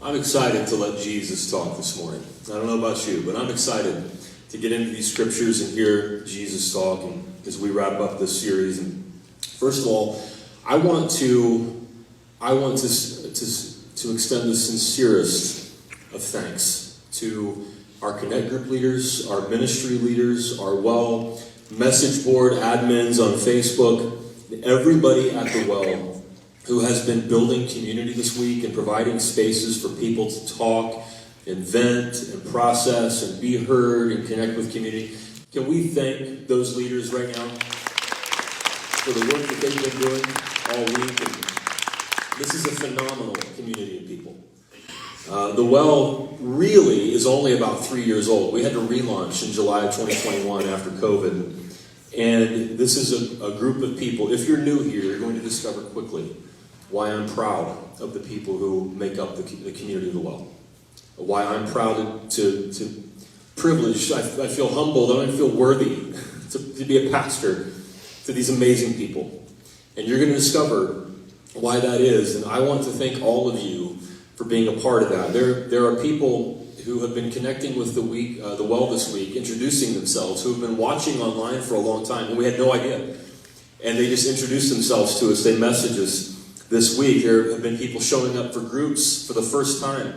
I'm excited to let Jesus talk this morning. I don't know about you, but I'm excited to get into these scriptures and hear Jesus talk and as we wrap up this series. And first of all, I want to extend the sincerest of thanks to our Connect Group leaders, our ministry leaders, our Well message board admins on Facebook, everybody at the Well who has been building community this week and providing spaces for people to talk and vent and process and be heard and connect with community. Can we thank those leaders right now for the work that they've been doing all week? And this is a phenomenal community of people. The Well really is only about 3 years old. We had to relaunch in July of 2021 after COVID. And this is a group of people. If you're new here, you're going to discover quickly why I'm proud of the people who make up the community of the Well. Why I'm proud to privileged, I feel humbled, I feel worthy to be a pastor to these amazing people. And you're going to discover why that is. And I want to thank all of you for being a part of that. There are people who have been connecting with the Well this week, introducing themselves, who have been watching online for a long time, and we had no idea. And they just introduced themselves to us. They messaged us this week. There have been people showing up for groups for the first time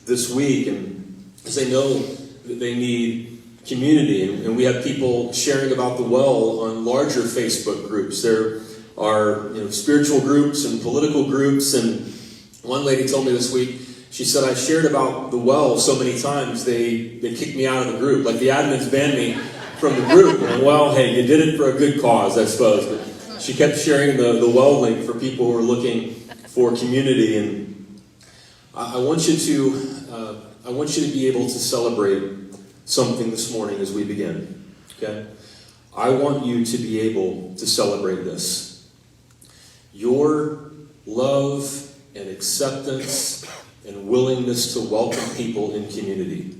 this week, and because they know that they need community. And we have people sharing about the Well on larger Facebook groups. There are spiritual groups and political groups. And one lady told me this week, she said, I shared about the Well so many times, they kicked me out of the group. Like the admins banned me from the group. And well, hey, you did it for a good cause, I suppose. But she kept sharing the Well link for people who are looking for community. And I want you to be able to celebrate something this morning as we begin. Okay? I want you to be able to celebrate this. Your love and acceptance and willingness to welcome people in community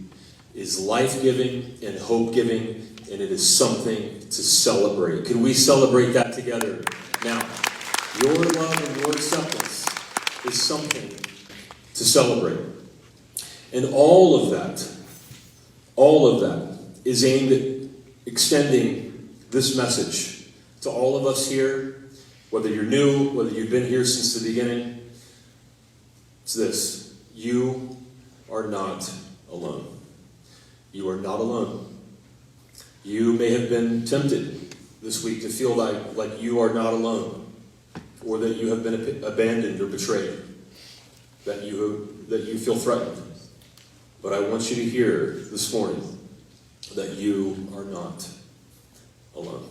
is life-giving and hope-giving, and it is something to celebrate. Can we celebrate that together? Now, your love and your acceptance is something to celebrate. And all of that is aimed at extending this message to all of us here, whether you're new, whether you've been here since the beginning. It's this: you are not alone. You are not alone. You may have been tempted this week to feel like you are not alone, or that you have been abandoned or betrayed, that you feel threatened. But I want you to hear this morning that you are not alone.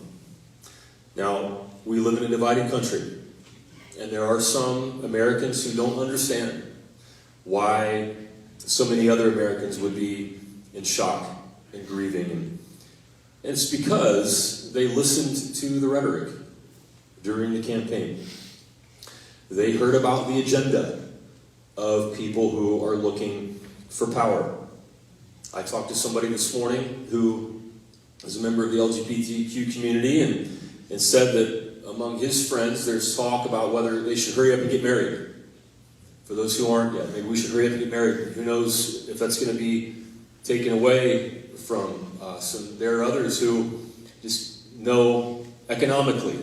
Now, we live in a divided country, and there are some Americans who don't understand why so many other Americans would be in shock and grieving. And it's because they listened to the rhetoric during the campaign. They heard about the agenda of people who are looking for power. I talked to somebody this morning who is a member of the LGBTQ community and said that among his friends there's talk about whether they should hurry up and get married. For those who aren't yet, maybe we should hurry up and get married. Who knows if that's going to be taken away from us. And there are others who just know economically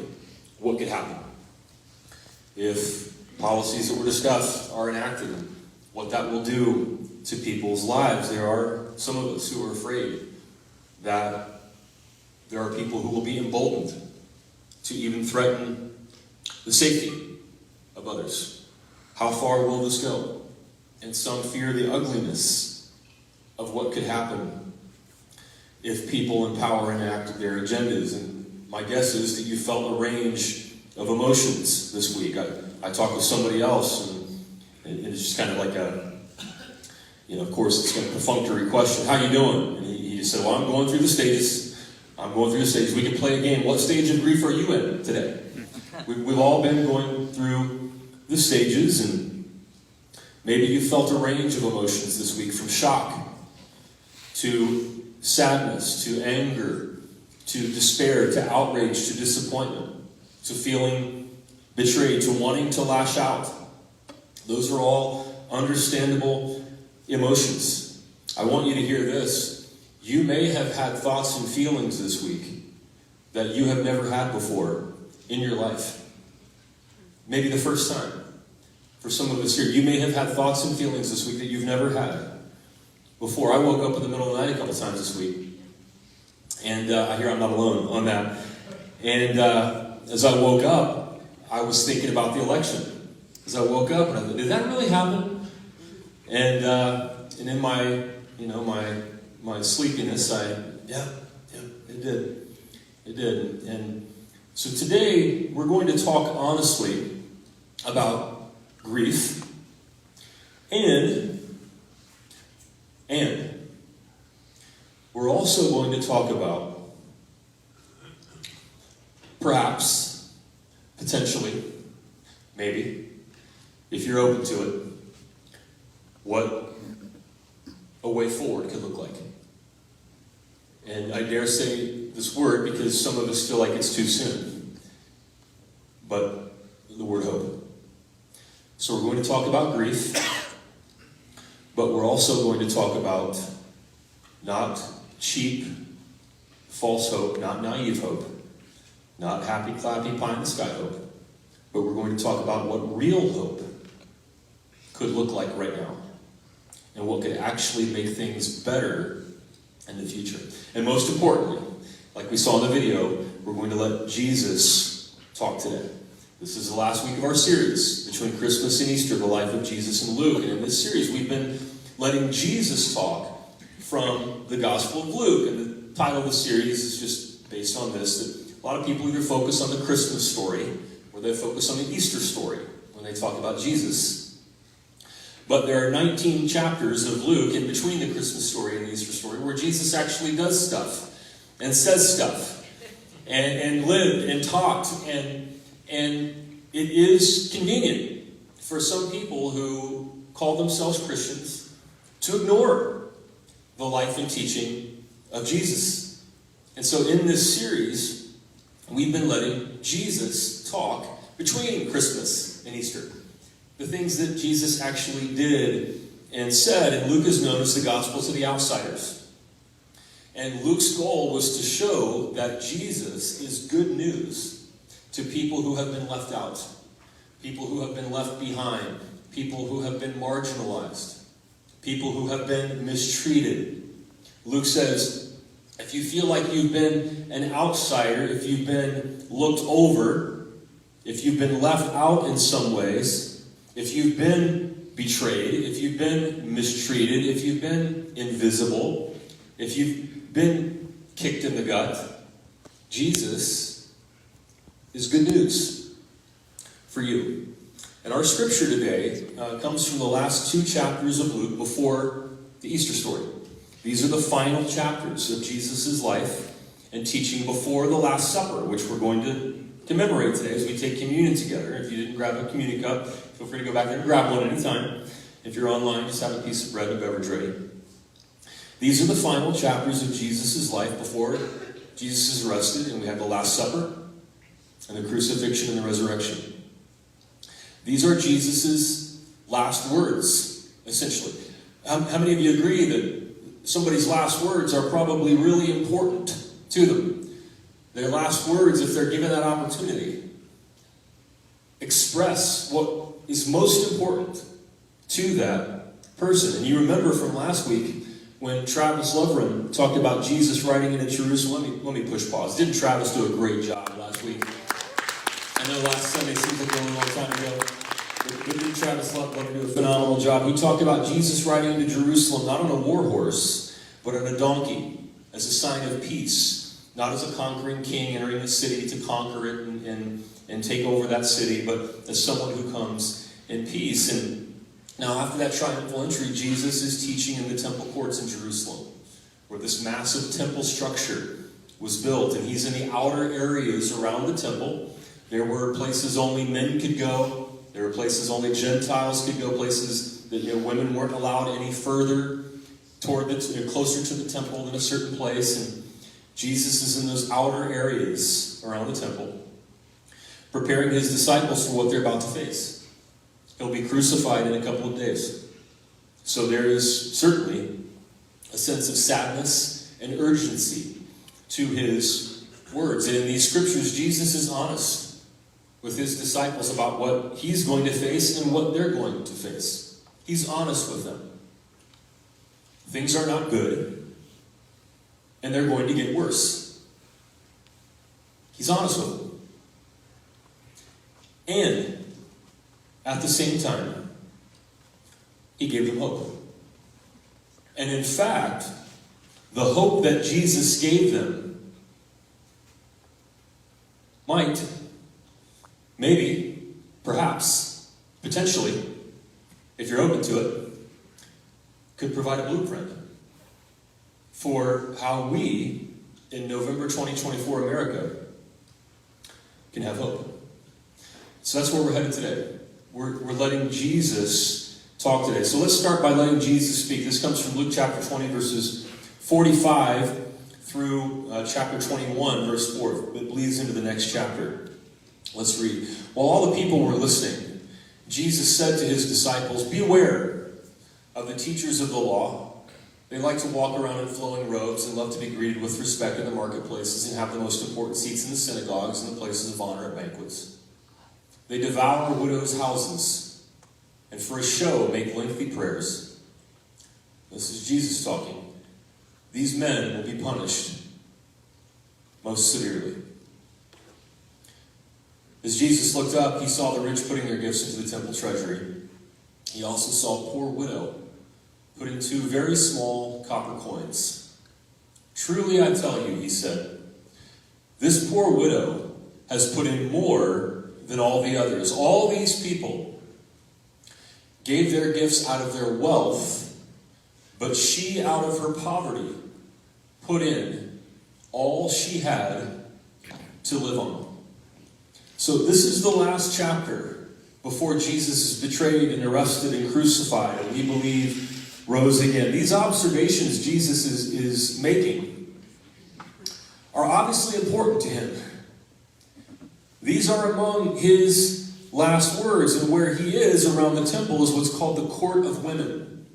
what could happen if policies that were discussed are enacted, what that will do to people's lives. There are some of us who are afraid that There are people who will be emboldened to even threaten the safety of others. How far will this go? And some fear the ugliness of what could happen if people in power enact their agendas. And my guess is that you felt a range of emotions this week. I talked with somebody else, and it's just kind of like a, of course, it's a perfunctory question. How you doing? And he just said, well, I'm going through the stages. We can play a game. What stage of grief are you in today? We've all been going through the stages, and maybe you felt a range of emotions this week, from shock to sadness to anger to despair to outrage to disappointment to feeling betrayed to wanting to lash out. Those are all understandable emotions. I want you to hear this. You may have had thoughts and feelings this week that you have never had before in your life. Maybe the first time. For some of us here, you may have had thoughts and feelings this week that you've never had before. I woke up in the middle of the night a couple times this week. And I hear I'm not alone on that. And as I woke up, I was thinking about the election. As I woke up, and I thought, did that really happen? And in my, my sleepiness, yeah, it did. It did. And so today, we're going to talk honestly about grief and we're also going to talk about, perhaps, potentially, maybe, if you're open to it, what a way forward could look like. And I dare say this word because some of us feel like it's too soon. But the word hope. So we're going to talk about grief, but we're also going to talk about not cheap, false hope, not naive hope, not happy, clappy, pie in the sky hope, but we're going to talk about what real hope could look like right now and what could actually make things better in the future. And most importantly, like we saw in the video, we're going to let Jesus talk today. This is the last week of our series between Christmas and Easter, the life of Jesus and Luke. And in this series, we've been letting Jesus talk from the Gospel of Luke. And the title of the series is just based on this, that a lot of people either focus on the Christmas story or they focus on the Easter story when they talk about Jesus. But there are 19 chapters of Luke in between the Christmas story and the Easter story where Jesus actually does stuff and says stuff and lived and talked. And it is convenient for some people who call themselves Christians to ignore the life and teaching of Jesus. And so in this series, we've been letting Jesus talk between Christmas and Easter. The things that Jesus actually did and said, and Luke is known as the gospel to the outsiders. And Luke's goal was to show that Jesus is good news to people who have been left out, people who have been left behind, people who have been marginalized, people who have been mistreated. Luke says, if you feel like you've been an outsider, if you've been looked over, if you've been left out in some ways, if you've been betrayed, if you've been mistreated, if you've been invisible, if you've been kicked in the gut, Jesus is good news for you. And our scripture today comes from the last 2 chapters of Luke before the Easter story. These are the final chapters of Jesus' life and teaching before the Last Supper, which we're going to commemorate today as we take communion together. If you didn't grab a communion cup, feel free to go back there and grab one anytime. If you're online, just have a piece of bread and beverage ready. These are the final chapters of Jesus' life before Jesus is arrested, and we have the Last Supper and the crucifixion and the resurrection. These are Jesus' last words, essentially. How many of you agree that somebody's last words are probably really important to them? Their last words, if they're given that opportunity, express what is most important to that person. And you remember from last week, when Travis Loverin talked about Jesus riding into Jerusalem, let me push pause. Didn't Travis do a great job last week? I know last Sunday seems like a long time ago. But didn't Travis Loverin do a phenomenal job? He talked about Jesus riding into Jerusalem, not on a war horse, but on a donkey, as a sign of peace. Not as a conquering king entering the city to conquer it and take over that city, but as someone who comes in peace. And now, after that triumphal entry, Jesus is teaching in the temple courts in Jerusalem, where this massive temple structure was built, and he's in the outer areas around the temple. There were places only men could go. There were places only Gentiles could go, places that women weren't allowed any further toward closer to the temple than a certain place. And Jesus is in those outer areas around the temple, preparing his disciples for what they're about to face. He'll be crucified in a couple of days. So there is certainly a sense of sadness and urgency to his words. And in these scriptures, Jesus is honest with his disciples about what he's going to face and what they're going to face. He's honest with them. Things are not good, and they're going to get worse. He's honest with them. And at the same time, he gave them hope. And in fact, the hope that Jesus gave them might, maybe, perhaps, potentially, if you're open to it, could provide a blueprint for how we, in November 2024 America, can have hope. So that's where we're headed today. We're letting Jesus talk today. So let's start by letting Jesus speak. This comes from Luke chapter 20, verses 45 through chapter 21, verse 4. It bleeds into the next chapter. Let's read. While all the people were listening, Jesus said to his disciples, "Beware of the teachers of the law. They like to walk around in flowing robes and love to be greeted with respect in the marketplaces and have the most important seats in the synagogues and the places of honor at banquets. They devour widows' houses and for a show make lengthy prayers." This is Jesus talking. "These men will be punished most severely." As Jesus looked up, he saw the rich putting their gifts into the temple treasury. He also saw a poor widow putting 2 very small copper coins. "Truly I tell you," he said, "this poor widow has put in more than all the others. All these people gave their gifts out of their wealth, but she, out of her poverty, put in all she had to live on." So this is the last chapter before Jesus is betrayed and arrested and crucified, and we believe rose again. These observations Jesus is making are obviously important to him. These are among his last words, and where he is around the temple is what's called the Court of Women.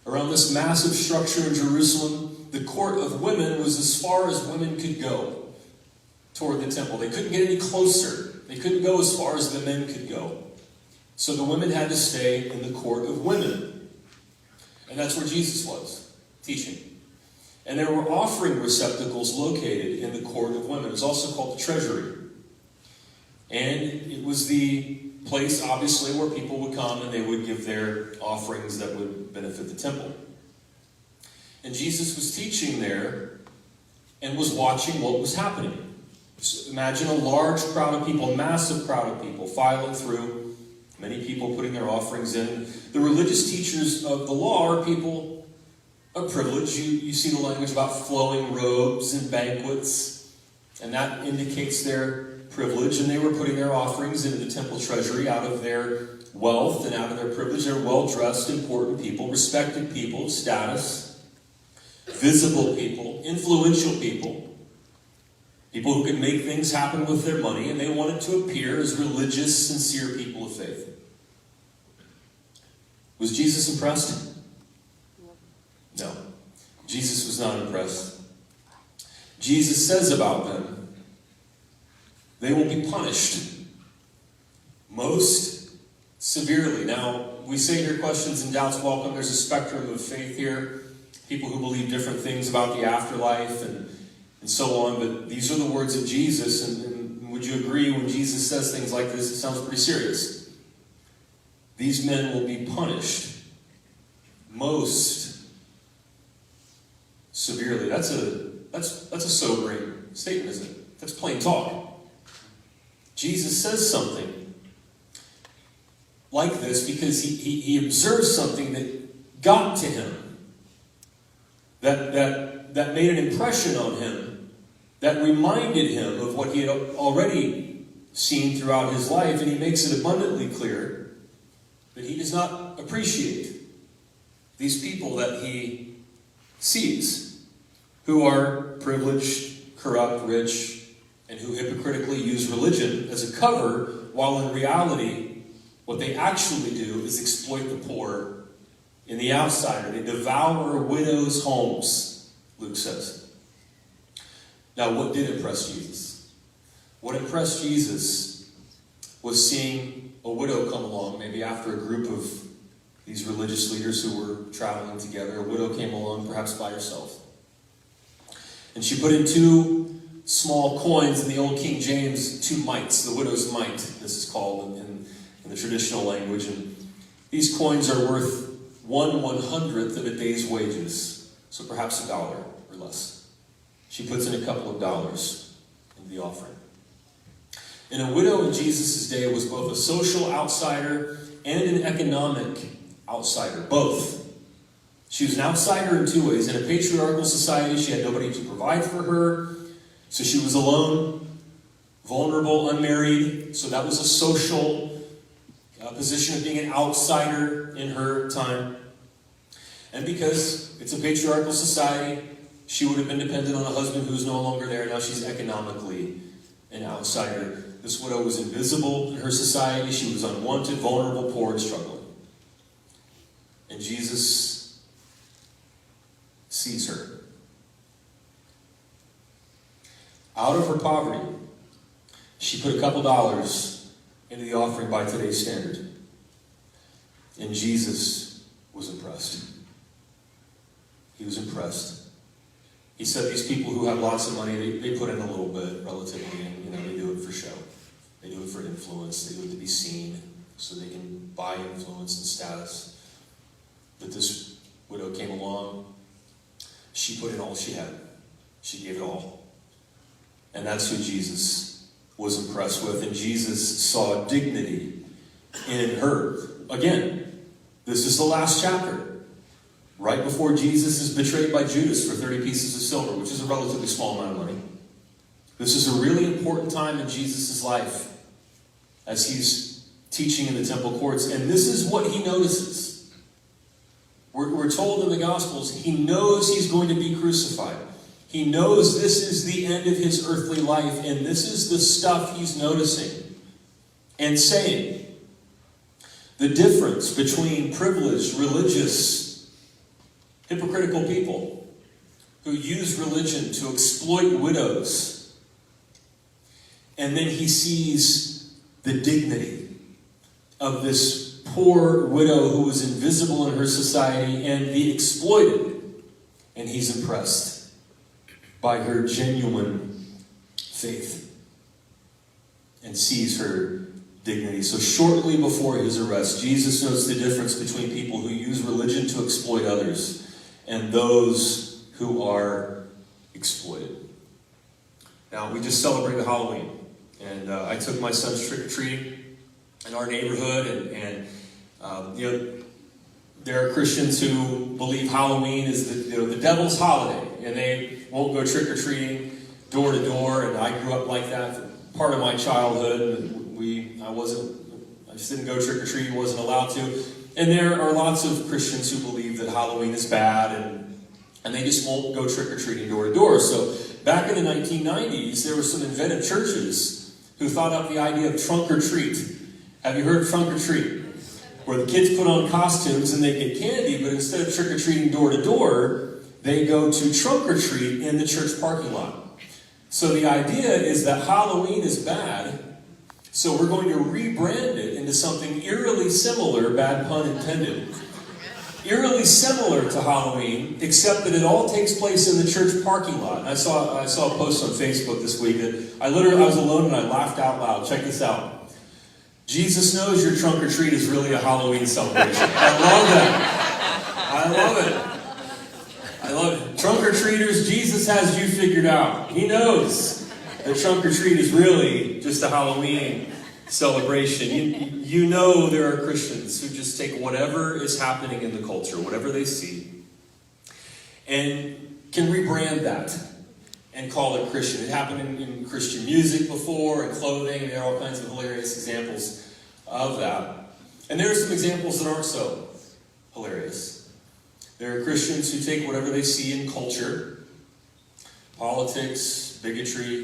Around this massive structure in Jerusalem, the Court of Women was as far as women could go toward the temple. They couldn't get any closer. They couldn't go as far as the men could go. So the women had to stay in the Court of Women. And that's where Jesus was, teaching. And there were offering receptacles located in the Court of Women. It was also called the treasury. And it was the place, obviously, where people would come and they would give their offerings that would benefit the temple. And Jesus was teaching there and was watching what was happening. So imagine a large crowd of people, a massive crowd of people filing through, many people putting their offerings in. The religious teachers of the law are people of privilege. You see the language about flowing robes and banquets, and that indicates their privilege. And they were putting their offerings into the temple treasury out of their wealth and out of their privilege. They're well-dressed, important people, respected people, status, visible people, influential people. People who could make things happen with their money, and they wanted to appear as religious, sincere people of faith. Was Jesus impressed? No. Jesus was not impressed. Jesus says about them, they will be punished most severely. Now, we say here questions and doubts welcome. There's a spectrum of faith here. people who believe different things about the afterlife and so on, but these are the words of Jesus, and would you agree when Jesus says things like this, it sounds pretty serious. These men will be punished most severely. That's a sobering statement, isn't it? That's plain talk. Jesus says something like this because he observes something that got to him, that made an impression on him, that reminded him of what he had already seen throughout his life, and he makes it abundantly clear that he does not appreciate these people that he sees, who are privileged, corrupt, rich, and who hypocritically use religion as a cover, while in reality, what they actually do is exploit the poor and the outsider. They devour widows' homes, Luke says. Now, what did impress Jesus? What impressed Jesus was seeing a widow come along, maybe after a group of these religious leaders who were traveling together. A widow came along, perhaps by herself. And she put in 2 small coins, in the old King James, 2 mites, the widow's mite, this is called in the traditional language. And these coins are worth 1/100th of a day's wages, so perhaps $1 or less. She puts in a couple of dollars into the offering. And a widow in Jesus' day was both a social outsider and an economic outsider, both. She was an outsider in 2 ways. In a patriarchal society, she had nobody to provide for her, so she was alone, vulnerable, unmarried, so that was a social position of being an outsider in her time. And because it's a patriarchal society, she would have been dependent on a husband who's no longer there. Now she's economically an outsider. This widow was invisible in her society. She was unwanted, vulnerable, poor, and struggling. And Jesus sees her. Out of her poverty, she put a couple dollars into the offering by today's standard. And Jesus was impressed. He was impressed. He said these people who have lots of money, they put in a little bit, relatively, and they do it for show. They do it for influence. They do it to be seen, so they can buy influence and status. But this widow came along. She put in all she had. She gave it all. And that's who Jesus was impressed with. And Jesus saw dignity in her. Again, this is the last chapter. Right before Jesus is betrayed by Judas for 30 pieces of silver, which is a relatively small amount of money. This is a really important time in Jesus' life as he's teaching in the temple courts. And this is what he notices. We're told in the Gospels, he knows he's going to be crucified. He knows this is the end of his earthly life, and this is the stuff he's noticing and saying. The difference between privileged, religious, hypocritical people who use religion to exploit widows. And then he sees the dignity of this poor widow who was invisible in her society and the exploited. And he's impressed by her genuine faith and sees her dignity. So shortly before his arrest, Jesus notes the difference between people who use religion to exploit others and those who are exploited. Now, we just celebrated Halloween, and I took my son trick-or-treating in our neighborhood, and there are Christians who believe Halloween is the devil's holiday, and they won't go trick-or-treating door to door, and I grew up like that for part of my childhood. I just didn't go trick-or-treating, wasn't allowed to. And there are lots of Christians who believe that Halloween is bad, and they just won't go trick-or-treating door to door. So back in the 1990s, there were some inventive churches who thought up the idea of trunk or treat. Have you heard of trunk or treat? Where the kids put on costumes and they get candy, but instead of trick-or-treating door to door, they go to trunk or treat in the church parking lot. So the idea is that Halloween is bad, so we're going to rebrand it into something eerily similar, bad pun intended, eerily similar to Halloween, except that it all takes place in the church parking lot. And I saw a post on Facebook this week that I was alone and I laughed out loud. Check this out. Jesus knows your trunk or treat is really a Halloween celebration. I love that. I love it. I love it. Trunk or treaters, Jesus has you figured out. He knows that trunk or treat is really just a Halloween celebration. You know there are Christians who just take whatever is happening in the culture, whatever they see, and can rebrand that and call it Christian. It happened in Christian music before, and clothing. There are all kinds of hilarious examples of that. And there are some examples that aren't so hilarious. There are Christians who take whatever they see in culture, politics, bigotry,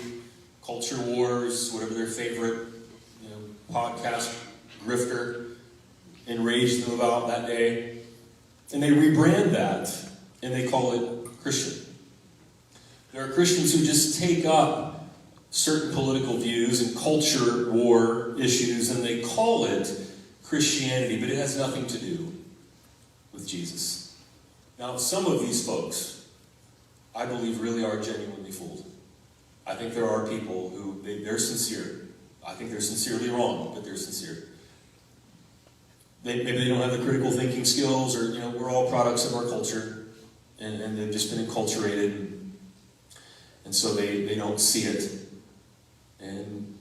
culture wars, whatever their favorite podcast grifter enraged them about that day, and they rebrand that and they call it Christian. There are Christians who just take up certain political views and culture war issues and they call it Christianity, but it has nothing to do with Jesus. Now, some of these folks, I believe, really are genuinely fooled. I think there are people who, they're sincere. I think they're sincerely wrong, but they're sincere. Maybe they don't have the critical thinking skills, or we're all products of our culture, and they've just been enculturated, and so they don't see it. And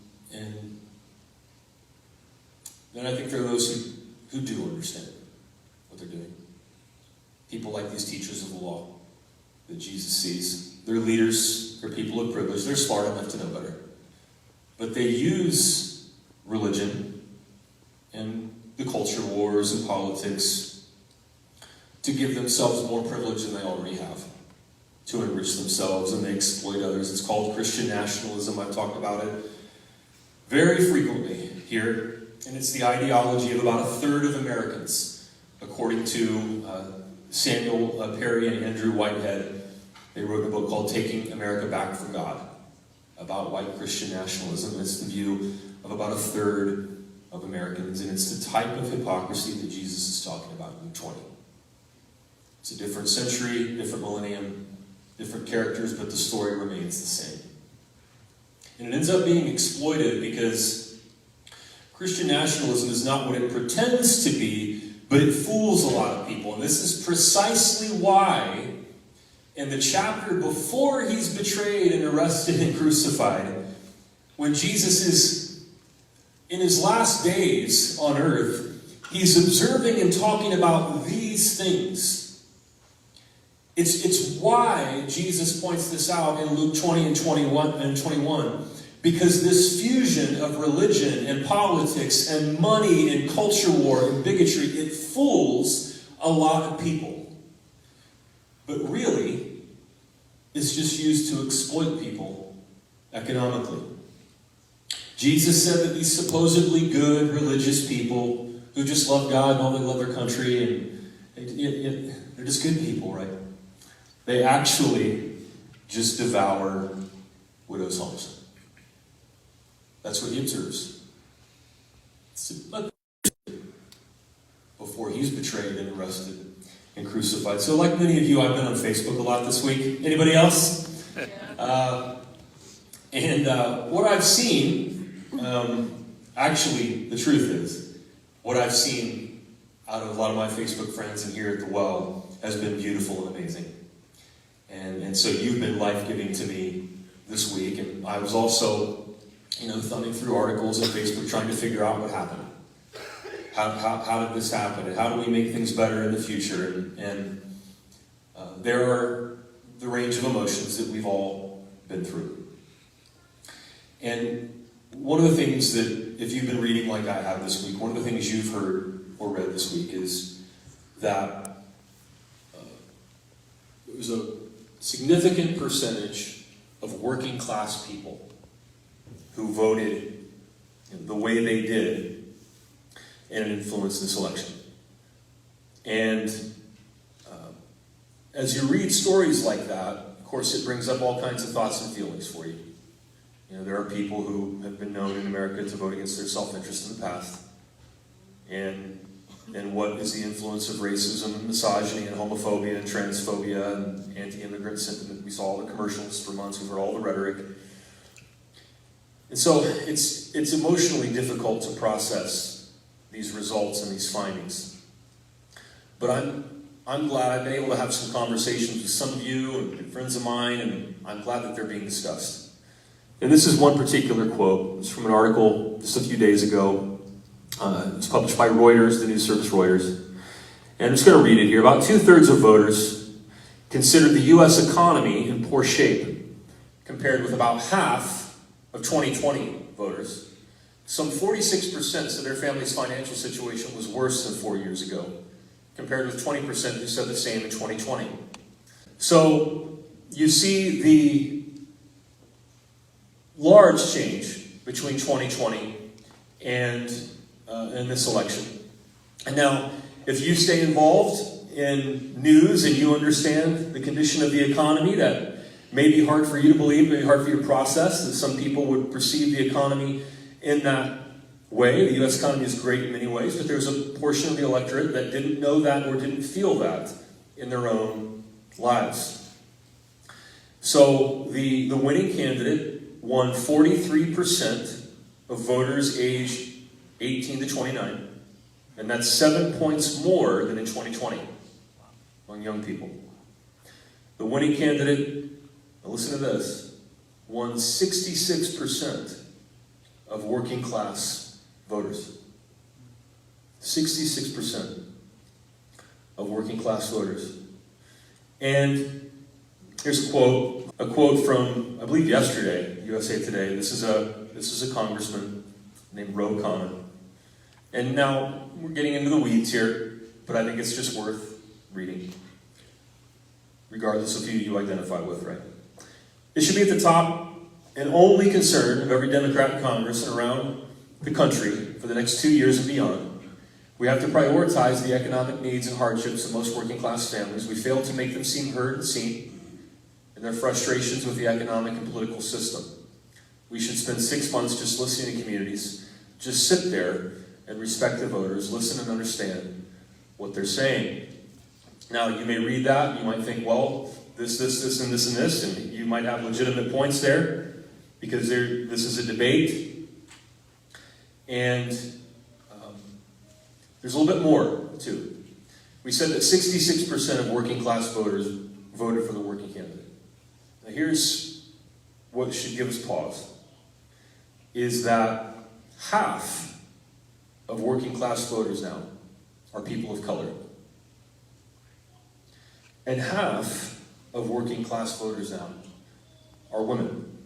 then I think there are those who do understand what they're doing. People like these teachers of the law that Jesus sees. They're leaders, they're people of privilege, they're smart enough to know better. But they use religion and the culture wars and politics to give themselves more privilege than they already have, to enrich themselves, and they exploit others. It's called Christian nationalism. I've talked about it very frequently here, and it's the ideology of about a third of Americans, according to Samuel Perry and Andrew Whitehead. They wrote a book called Taking America Back from God, about white Christian nationalism. It's the view of about a third of Americans, and it's the type of hypocrisy that Jesus is talking about in Luke 20. It's a different century, different millennium, different characters, but the story remains the same. And it ends up being exploited because Christian nationalism is not what it pretends to be, but it fools a lot of people. And this is precisely why in the chapter before he's betrayed and arrested and crucified, when Jesus is in his last days on earth, he's observing and talking about these things. It's why Jesus points this out in Luke 20 and 21, because this fusion of religion and politics and money and culture war and bigotry, it fools a lot of people. But really, it's just used to exploit people economically. Jesus said that these supposedly good religious people who just love God and all they love their country, and they're just good people, right? They actually just devour widows' homes. That's what he observes. Before he's betrayed and arrested and crucified. So like many of you, I've been on Facebook a lot this week. Anybody else? What I've seen, actually, the truth is, what I've seen out of a lot of my Facebook friends and here at the Well has been beautiful and amazing. And so you've been life-giving to me this week. And I was also, thumbing through articles on Facebook trying to figure out what happened. How did this happen? And how do we make things better in the future? And there are the range of emotions that we've all been through. And one of the things that, if you've been reading like I have this week, one of the things you've heard or read this week is that it was a significant percentage of working class people who voted the way they did and influenced this election. And as you read stories like that, of course, it brings up all kinds of thoughts and feelings for you. There are people who have been known in America to vote against their self-interest in the past. And and what is the influence of racism and misogyny and homophobia and transphobia and anti-immigrant sentiment. We saw all the commercials for months, we've heard all the rhetoric. And so it's emotionally difficult to process these results and these findings. But I'm glad I've been able to have some conversations with some of you and friends of mine, and I'm glad that they're being discussed. And this is one particular quote. It's from an article just a few days ago. It was published by Reuters, the news service Reuters. And I'm just going to read it here. About 2/3 of voters consider the U.S. economy in poor shape, compared with about half of 2020 voters. Some 46% said their family's financial situation was worse than 4 years ago, compared with 20% who said the same in 2020. So you see the large change between 2020 and this election. And now, if you stay involved in news and you understand the condition of the economy, that may be hard for you to believe, may be hard for you to process, that some people would perceive the economy in that way. The U.S. economy is great in many ways, but there's a portion of the electorate that didn't know that or didn't feel that in their own lives. So the winning candidate won 43% of voters aged 18 to 29, and that's 7 points more than in 2020 among young people. The winning candidate, now listen to this, won 66% of working class voters. 66% of working class voters. And here's a quote from, I believe yesterday, USA Today. This is a congressman named Ro Khanna. And now we're getting into the weeds here, but I think it's just worth reading, regardless of who you identify with, right? It should be at the top and only concern of every Democrat in Congress and around the country for the next 2 years and beyond. We have to prioritize the economic needs and hardships of most working class families. We fail to make them seem heard and seen in their frustrations with the economic and political system. We should spend 6 months just listening to communities, just sit there and respect the voters, listen and understand what they're saying. Now, you may read that, and you might think, well, this, and this, and you might have legitimate points there, because this is a debate, and there's a little bit more, too. We said that 66% of working class voters voted for the working candidate. Now, here's what should give us pause, is that half of working class voters now are people of color. And half of working class voters now are women.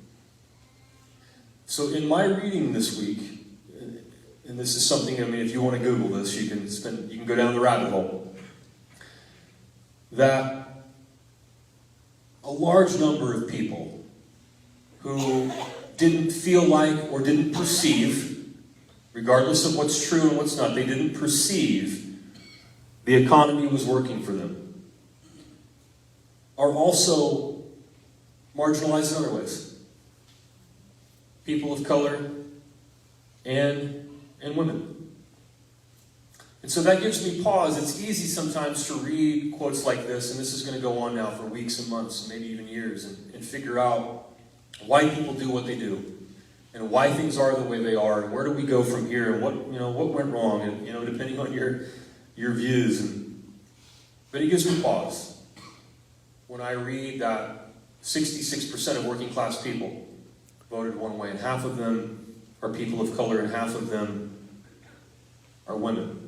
So in my reading this week, and this is something, I mean, if you want to Google this, you can go down the rabbit hole, that a large number of people who didn't feel like or didn't perceive, regardless of what's true and what's not, they didn't perceive the economy was working for them, are also marginalized in other ways. People of color and women. And so that gives me pause. It's easy sometimes to read quotes like this, and this is going to go on now for weeks and months, maybe even years, and figure out why people do what they do, and why things are the way they are, and where do we go from here, and what went wrong, and depending on your views. But it gives me pause when I read that 66% of working class people voted one way, and half of them are people of color, and half of them are women.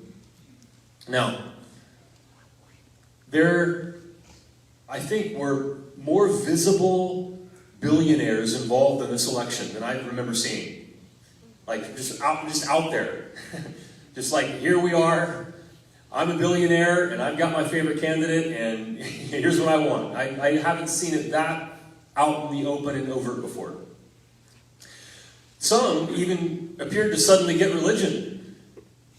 Now, I think were more visible billionaires involved in this election than I remember seeing. Like, just out there. Just like, here we are, I'm a billionaire, and I've got my favorite candidate, and here's what I want. I haven't seen it that out in the open and overt before. Some even appeared to suddenly get religion.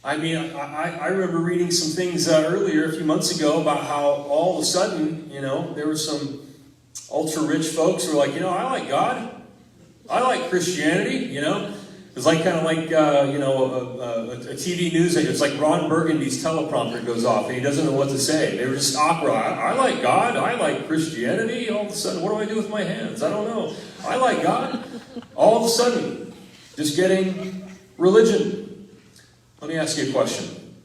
I mean, I remember reading some things earlier, a few months ago, about how all of a sudden, there were some ultra-rich folks who were like, I like God. I like Christianity, It's like kind of like a TV news anchor. It's like Ron Burgundy's teleprompter goes off and he doesn't know what to say. They were just awkward. I like God. I like Christianity. All of a sudden, what do I do with my hands? I don't know. I like God. All of a sudden, just getting religion. Let me ask you a question.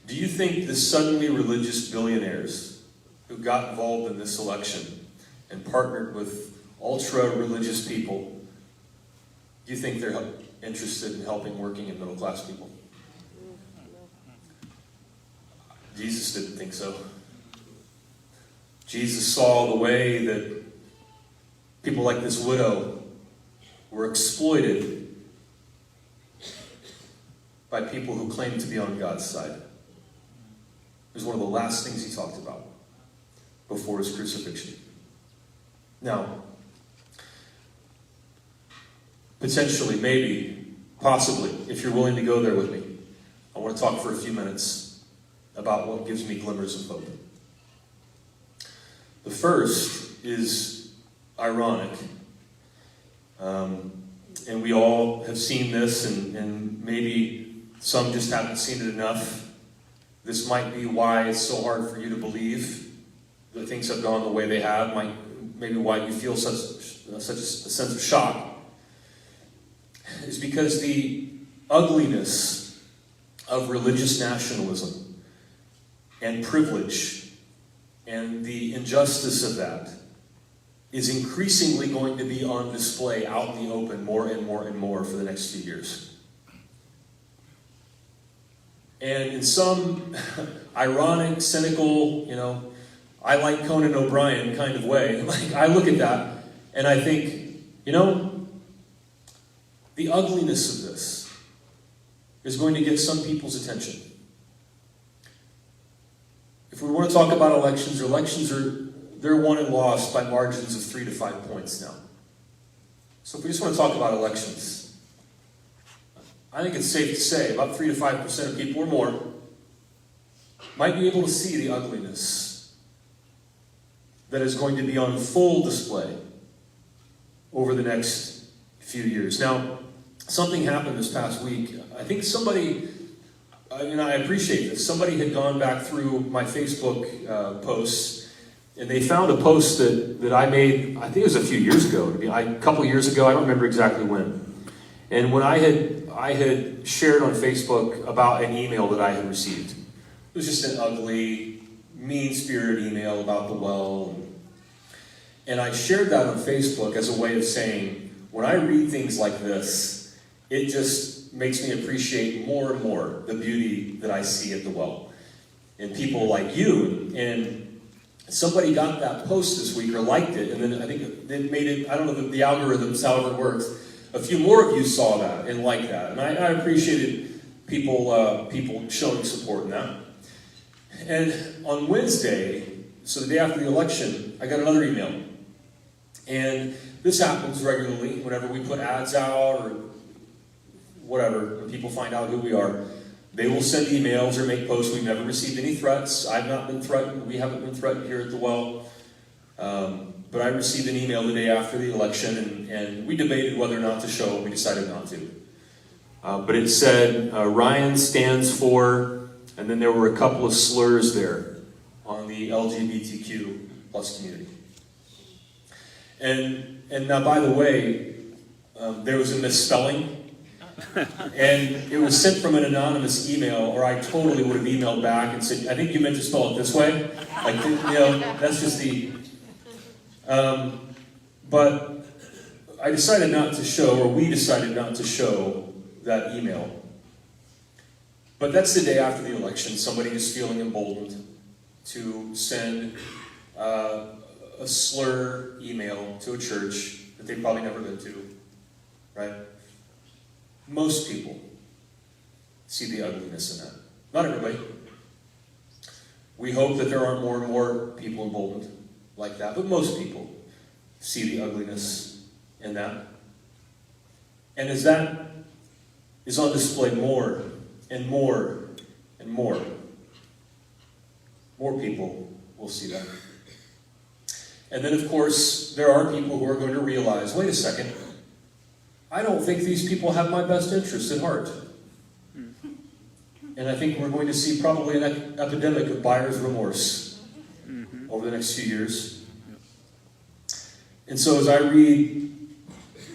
Do you think the suddenly religious billionaires who got involved in this election and partnered with ultra-religious people, do you think they're interested in helping working and middle-class people? Jesus didn't think so. Jesus saw the way that people like this widow were exploited by people who claimed to be on God's side. It was one of the last things he talked about before his crucifixion. Now, potentially, maybe, possibly, if you're willing to go there with me, I want to talk for a few minutes about what gives me glimmers of hope. The first is ironic. And we all have seen this, and maybe some just haven't seen it enough. This might be why it's so hard for you to believe that things have gone the way they have. Maybe why you feel such a sense of shock. Is because the ugliness of religious nationalism and privilege and the injustice of that is increasingly going to be on display out in the open more and more and more for the next few years. And in some ironic, cynical, I like Conan O'Brien kind of way, I look at that and I think, the ugliness of this is going to get some people's attention. If we want to talk about elections they're won and lost by margins of 3 to 5 points now. So if we just want to talk about elections, I think it's safe to say about 3 to 5% of people or more might be able to see the ugliness that is going to be on full display over the next few years. Now, something happened this past week. I think somebody, I appreciate this, somebody had gone back through my Facebook posts, and they found a post that I made, I think it was a few years ago, a couple years ago, I don't remember exactly when. And when I had shared on Facebook about an email that I had received. It was just an ugly, mean-spirited email about the well. And I shared that on Facebook as a way of saying, when I read things like this, it just makes me appreciate more and more the beauty that I see at the well. And people like you, and somebody got that post this week or liked it, and then I think it made it, I don't know the algorithms, however it works. A few more of you saw that and liked that. And I appreciated people showing support in that. And on Wednesday, so the day after the election, I got another email. And this happens regularly whenever we put ads out or whatever, when people find out who we are. They will send emails or make posts. We've never received any threats. I've not been threatened. We haven't been threatened here at the well. But I received an email the day after the election, and we debated whether or not to show it. We decided not to. But it said, Ryan stands for, and then there were a couple of slurs there on the LGBTQ plus community. And now, by the way, there was a misspelling. And it was sent from an anonymous email, or I totally would have emailed back and said, I think you meant to spell it this way. Like, that's just the... but I decided not to show, or we decided not to show that email. But that's the day after the election. Somebody is feeling emboldened to send a slur email to a church that they've probably never been to, right? Most people see the ugliness in that. Not everybody. We hope that there aren't more and more people emboldened like that, but most people see the ugliness in that. And as that is on display more and more and more people will see that. And then, of course, there are people who are going to realize, wait a second, I don't think these people have my best interest at heart. And I think we're going to see probably an epidemic of buyer's remorse over the next few years. And so as I read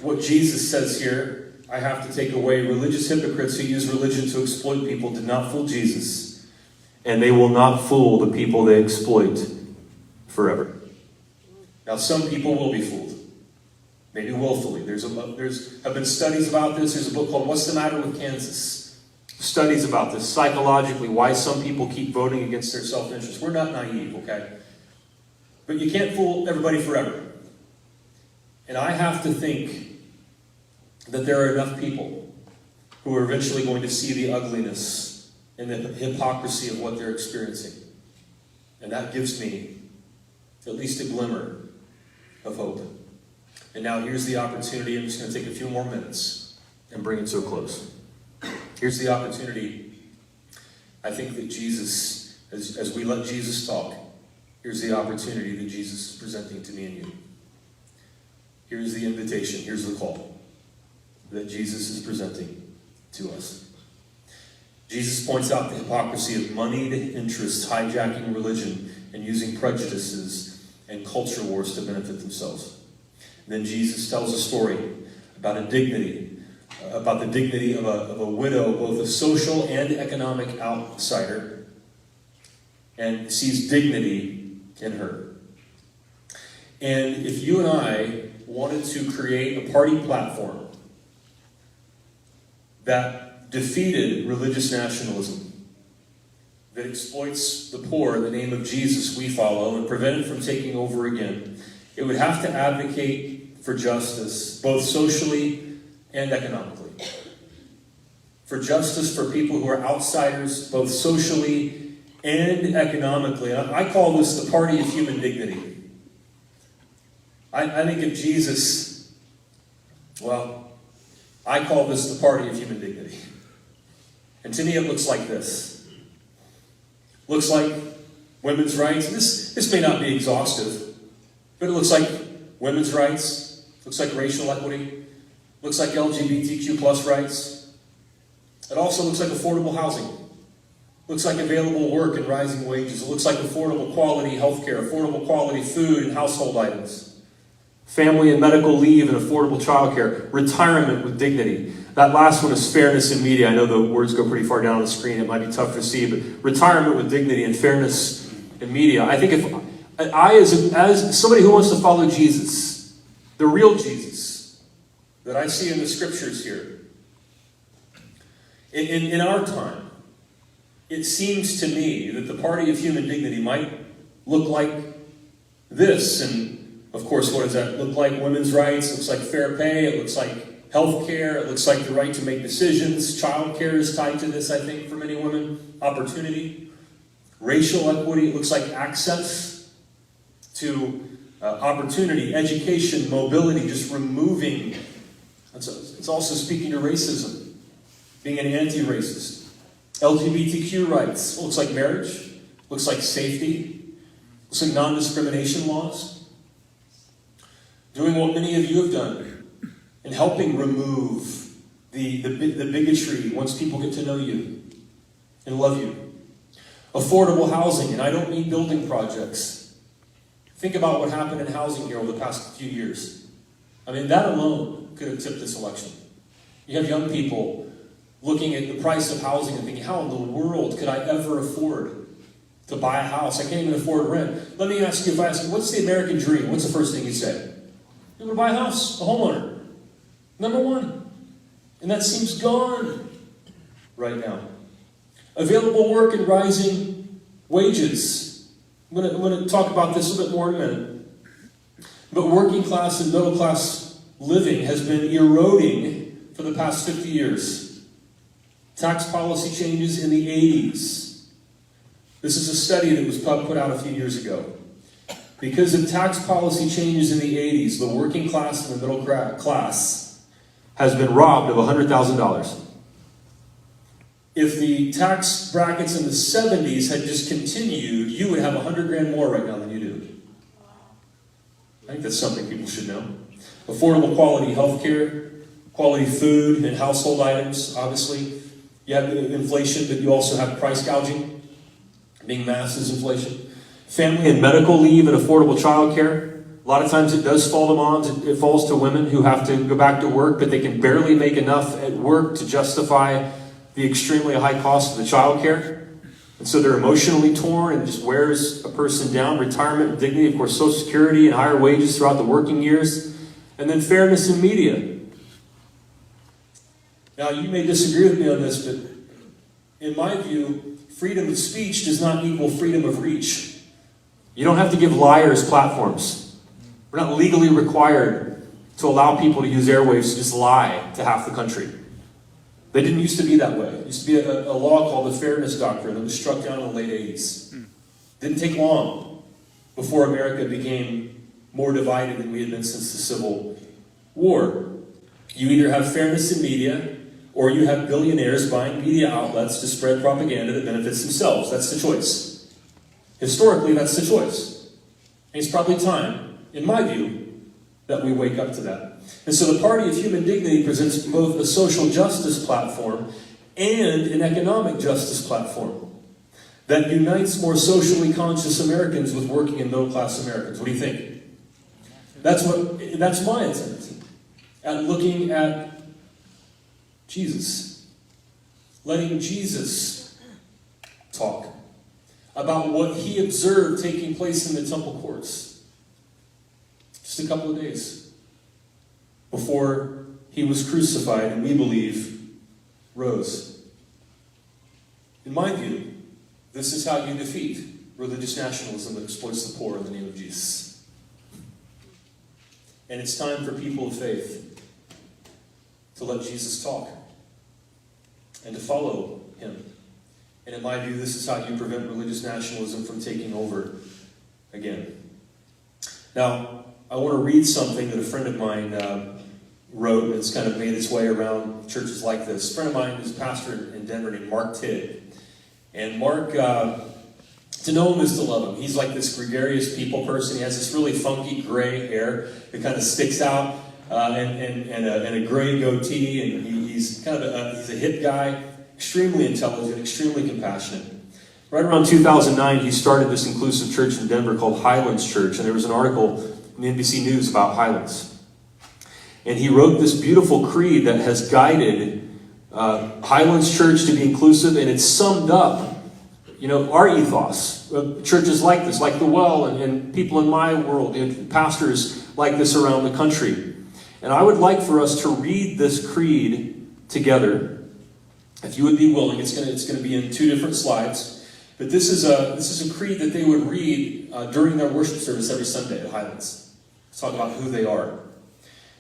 what Jesus says here, I have to take away religious hypocrites who use religion to exploit people did not fool Jesus. And they will not fool the people they exploit forever. Now some people will be fooled. Maybe willfully. There's have been studies about this. There's a book called What's the Matter with Kansas? Studies about this psychologically, why some people keep voting against their self-interest. We're not naive, okay? But you can't fool everybody forever. And I have to think that there are enough people who are eventually going to see the ugliness and the hypocrisy of what they're experiencing. And that gives me at least a glimmer of hope. And now here's the opportunity. I'm just going to take a few more minutes and bring it to a close. Here's the opportunity. I think that Jesus, as we let Jesus talk, here's the opportunity that Jesus is presenting to me and you. Here's the invitation. Here's the call that Jesus is presenting to us. Jesus points out the hypocrisy of moneyed interests hijacking religion and using prejudices and culture wars to benefit themselves. Then Jesus tells a story about the dignity of a widow, both a social and economic outsider, and sees dignity in her. And if you and I wanted to create a party platform that defeated religious nationalism, that exploits the poor in the name of Jesus we follow and prevent it from taking over again, it would have to advocate for justice, both socially and economically. For justice for people who are outsiders, both socially and economically. And I call this the party of human dignity. I think of Jesus, well, I call this the party of human dignity. And to me it looks like this. Looks like women's rights. This may not be exhaustive, but it looks like women's rights. Looks like racial equity. Looks like LGBTQ plus rights. It also looks like affordable housing. Looks like available work and rising wages. It looks like affordable quality health care, affordable quality food and household items. Family and medical leave and affordable childcare. Retirement with dignity. That last one is fairness in media. I know the words go pretty far down on the screen. It might be tough to see, but retirement with dignity and fairness in media. I think if I, as somebody who wants to follow Jesus, the real Jesus that I see in the scriptures here, in our time, it seems to me that the party of human dignity might look like this. And of course, what does that look like? Women's rights. It looks like fair pay. It looks like health care. It looks like the right to make decisions. Child care is tied to this, I think, for many women. Opportunity. Racial equity. It looks like access to opportunity, education, mobility, just removing. It's also speaking to racism. Being an anti-racist. LGBTQ rights. Well, looks like marriage. Looks like safety. Looks like non-discrimination laws. Doing what many of you have done. And helping remove the bigotry once people get to know you. And love you. Affordable housing. And I don't mean building projects. Think about what happened in housing here over the past few years. I mean, that alone could have tipped this election. You have young people looking at the price of housing and thinking, how in the world could I ever afford to buy a house? I can't even afford rent. Let me ask you, if I ask you, what's the American dream? What's the first thing you say? You want to buy a house, a homeowner. Number one. And that seems gone right now. Available work and rising wages. I'm going to talk about this a little bit more in a minute. But working class and middle class living has been eroding for the past 50 years. Tax policy changes in the 80s. This is a study that was put out a few years ago. Because of tax policy changes in the 80s, the working class and the middle class has been robbed of $100,000. If the tax brackets in the 70s had just continued, you would have $100,000 more right now than you do. I think that's something people should know. Affordable quality health care, quality food and household items, obviously. You have inflation, but you also have price gouging, being masked as inflation. Family and medical leave and affordable child care. A lot of times it does fall to moms, it falls to women who have to go back to work, but they can barely make enough at work to justify the extremely high cost of the child care. And so they're emotionally torn and just wears a person down. Retirement and dignity, of course, Social Security and higher wages throughout the working years. And then fairness in media. Now, you may disagree with me on this, but in my view, freedom of speech does not equal freedom of reach. You don't have to give liars platforms. We're not legally required to allow people to use airwaves to just lie to half the country. They didn't used to be that way. It used to be a law called the Fairness Doctrine that was struck down in the late 80s. Didn't take long before America became more divided than we had been since the Civil War. You either have fairness in media, or you have billionaires buying media outlets to spread propaganda that benefits themselves. That's the choice. Historically, that's the choice. And it's probably time, in my view, that we wake up to that. And so the Party of Human Dignity presents both a social justice platform and an economic justice platform that unites more socially conscious Americans with working and middle-class Americans. What do you think? That's my intent at looking at Jesus. Letting Jesus talk about what he observed taking place in the temple courts just a couple of days before he was crucified and we believe rose. In my view, this is how you defeat religious nationalism that exploits the poor in the name of Jesus. And it's time for people of faith to let Jesus talk and to follow him. And in my view, this is how you prevent religious nationalism from taking over again. Now, I want to read something that a friend of mine wrote, and it's kind of made its way around churches like this. A friend of mine is a pastor in Denver named Mark Tidd. And Mark, to know him is to love him. He's like this gregarious people person. He has this really funky gray hair that kind of sticks out, and a gray goatee, and he's kind of he's a hip guy, extremely intelligent, extremely compassionate. Right around 2009, he started this inclusive church in Denver called Highlands Church, and there was an article in NBC News about Highlands. And he wrote this beautiful creed that has guided Highlands Church to be inclusive, and it's summed up, our ethos. Churches like this, like The Well, and people in my world, pastors like this around the country. And I would like for us to read this creed together. If you would be willing, it's going to be in 2 different slides. But this is a creed that they would read during their worship service every Sunday at Highlands. Let's talk about who they are.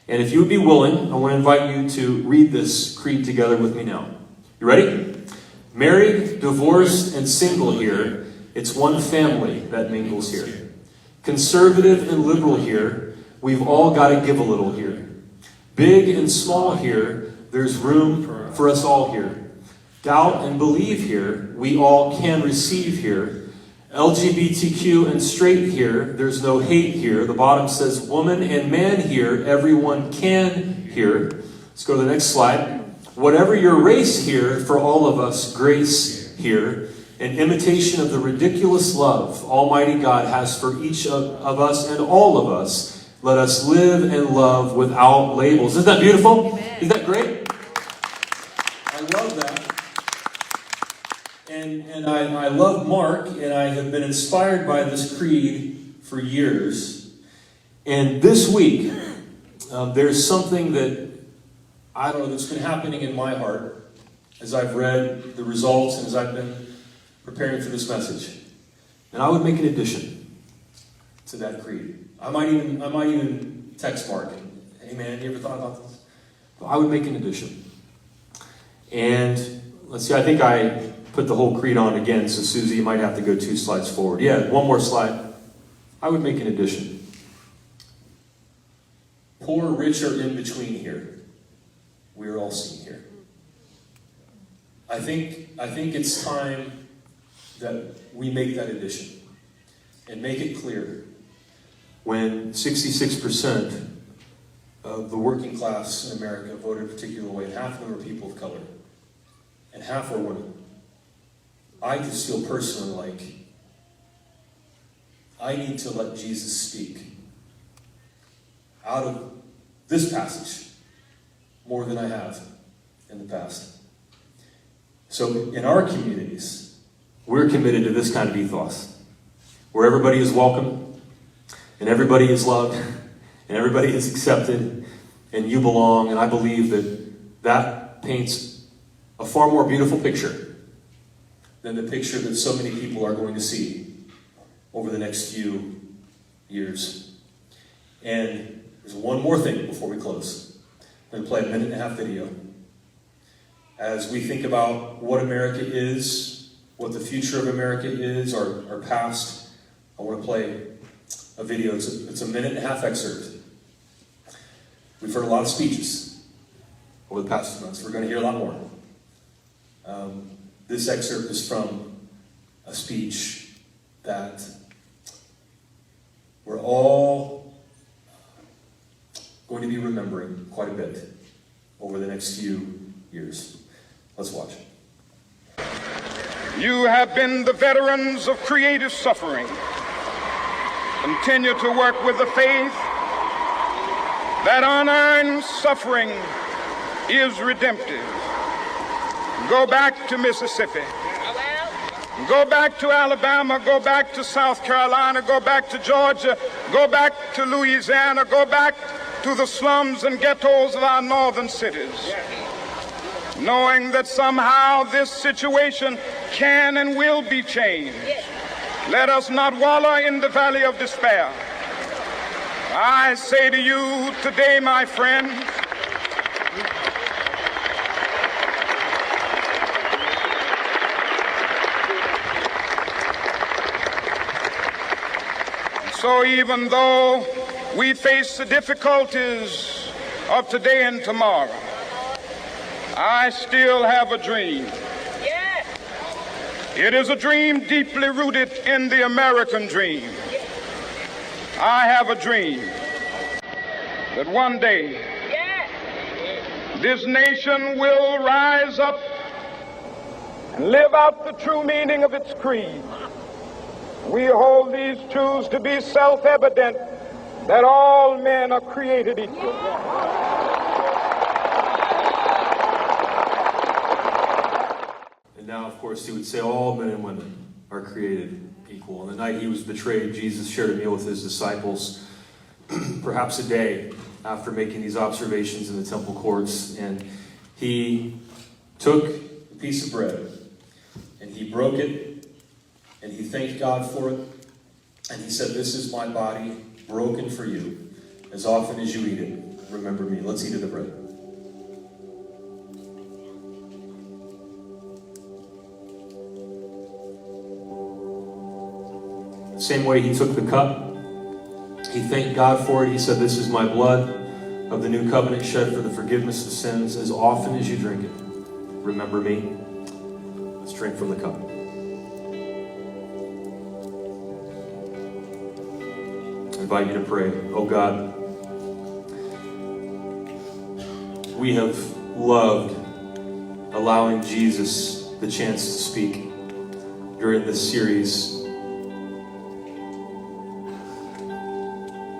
And if you would be willing, I want to invite you to read this creed together with me now. You ready? Married, divorced, and single here, it's one family that mingles here. Conservative and liberal here, we've all got to give a little here. Big and small here, there's room for us all here. Doubt and believe here, we all can receive here. LGBTQ and straight here, there's no hate here. The bottom says woman and man here, everyone can here. Let's go to the next slide. Whatever your race here, for all of us, grace here. An imitation of the ridiculous love Almighty God has for each of us and all of us. Let us live and love without labels. Isn't that beautiful? Amen. Isn't that great? I love that. And I love Mark, and I have been inspired by this creed for years. And this week, there's something that, that's been happening in my heart as I've read the results and as I've been preparing for this message. And I would make an addition to that creed. I might even text Mark and, hey man, you ever thought about this? But I would make an addition. And let's see, I think I put the whole creed on again, so Susie, you might have to go 2 slides forward. Yeah, one more slide. I would make an addition. Poor, rich, or in between here. We are all seen here. I think it's time that we make that addition and make it clear. When 66% of the working class in America voted a particular way, and half of them are people of color, and half are women. I just feel personally like I need to let Jesus speak out of this passage more than I have in the past. So in our communities, we're committed to this kind of ethos, where everybody is welcome, and everybody is loved, and everybody is accepted, and you belong. And I believe that paints a far more beautiful picture than the picture that so many people are going to see over the next few years. And there's one more thing before we close. I'm going to play a 1.5-minute video. As we think about what America is, what the future of America is, our past, I want to play a video. It's a 1.5-minute excerpt. We've heard a lot of speeches over the past 2 months. We're going to hear a lot more. This excerpt is from a speech that we're all going to be remembering quite a bit over the next few years. Let's watch. You have been the veterans of creative suffering. Continue to work with the faith that unearned suffering is redemptive. Go back to Mississippi. Go back to Alabama. Go back to South Carolina. Go back to Georgia. Go back to Louisiana. Go back to the slums and ghettos of our northern cities. Knowing that somehow this situation can and will be changed. Let us not wallow in the valley of despair. I say to you today, my friend, so even though we face the difficulties of today and tomorrow, I still have a dream. Yes. It is a dream deeply rooted in the American dream. I have a dream that one day this nation will rise up and live out the true meaning of its creed. We hold these truths to be self-evident, that all men are created equal. And now, of course, he would say all men and women are created equal. On the night he was betrayed, Jesus shared a meal with his disciples, perhaps a day after making these observations in the temple courts. And he took a piece of bread, and he broke it, and he thanked God for it. And he said, "This is my body broken for you. As often as you eat it, remember me." Let's eat of the bread. The same way he took the cup, he thanked God for it. He said, "This is my blood of the new covenant shed for the forgiveness of sins. As often as you drink it, remember me." Let's drink from the cup. I invite you to pray. Oh God, we have loved allowing Jesus the chance to speak during this series.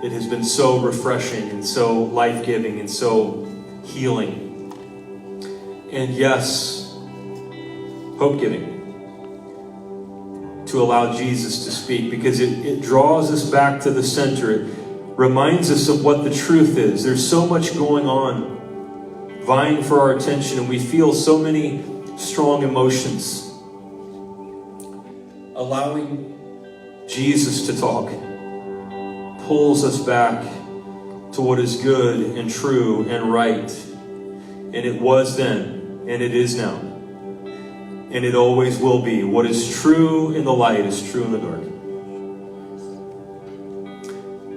It has been so refreshing and so life-giving and so healing. And yes, hope-giving to allow Jesus to speak, because it draws us back to the center. It reminds us of what the truth is. There's so much going on, vying for our attention, and we feel so many strong emotions. Allowing Jesus to talk pulls us back to what is good and true and right. And it was then, and it is now, and it always will be. What is true in the light is true in the dark.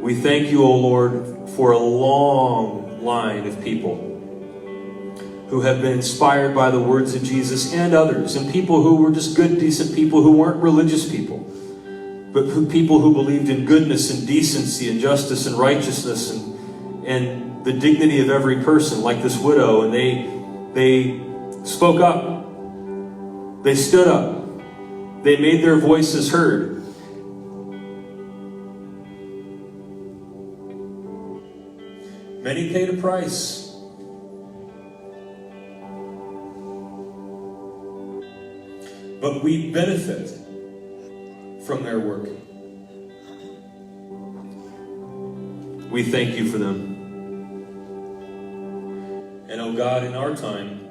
We thank you, O Lord, for a long line of people who have been inspired by the words of Jesus and others, and people who were just good, decent people who weren't religious people, but people who believed in goodness and decency and justice and righteousness and the dignity of every person, like this widow, and they spoke up. They stood up. They made their voices heard. Many paid a price. But we benefit from their work. We thank you for them. And oh God, in our time,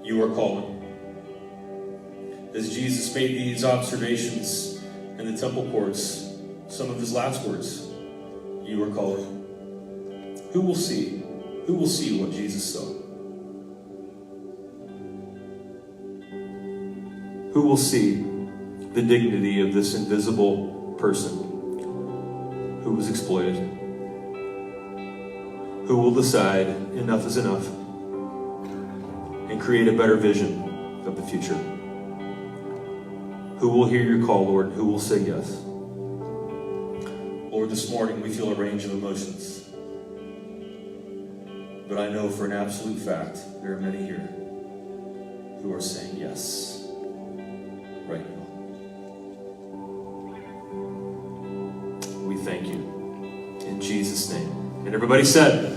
you are calling. As Jesus made these observations in the temple courts, some of his last words, you are calling. Who will see? Who will see what Jesus saw? Who will see the dignity of this invisible person who was exploited? Who will decide enough is enough and create a better vision of the future? Who will hear your call, Lord? Who will say yes? Lord, this morning we feel a range of emotions. But I know for an absolute fact there are many here who are saying yes right now. We thank you in Jesus' name. And everybody said,